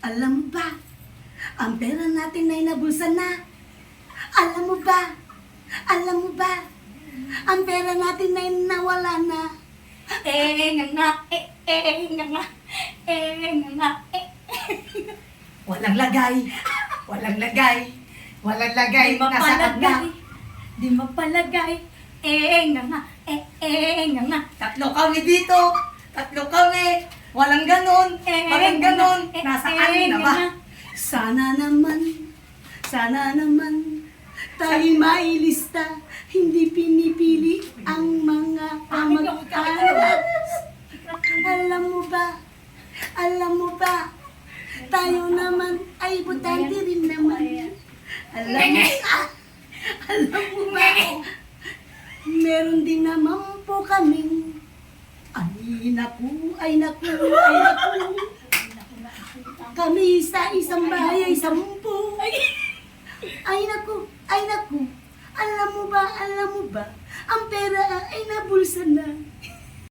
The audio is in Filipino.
Alam mo ba, ang pera natin ay nabulsa na. Alam mo ba, alam mo ba, ang pera natin ay nawala na. Walang lagay. Walang lagay. Walang lagay. Di Nasaan na? mapalagay. Di mapalagay. Nga. Tatlo kami dito. Tatlo kami. Walang ganon. Walang ganon. Nasaan na ba? Sana naman, tayo mailista, hindi pinipili ang mga kamag-anak. Alam mo ba, tayo naman ay butante rin naman. Alam mo ba, meron din naman po kaming, ay naku. Kami sa isang bahay ay 10. Ay naku. Alam mo ba, ang pera ay nabulsa na.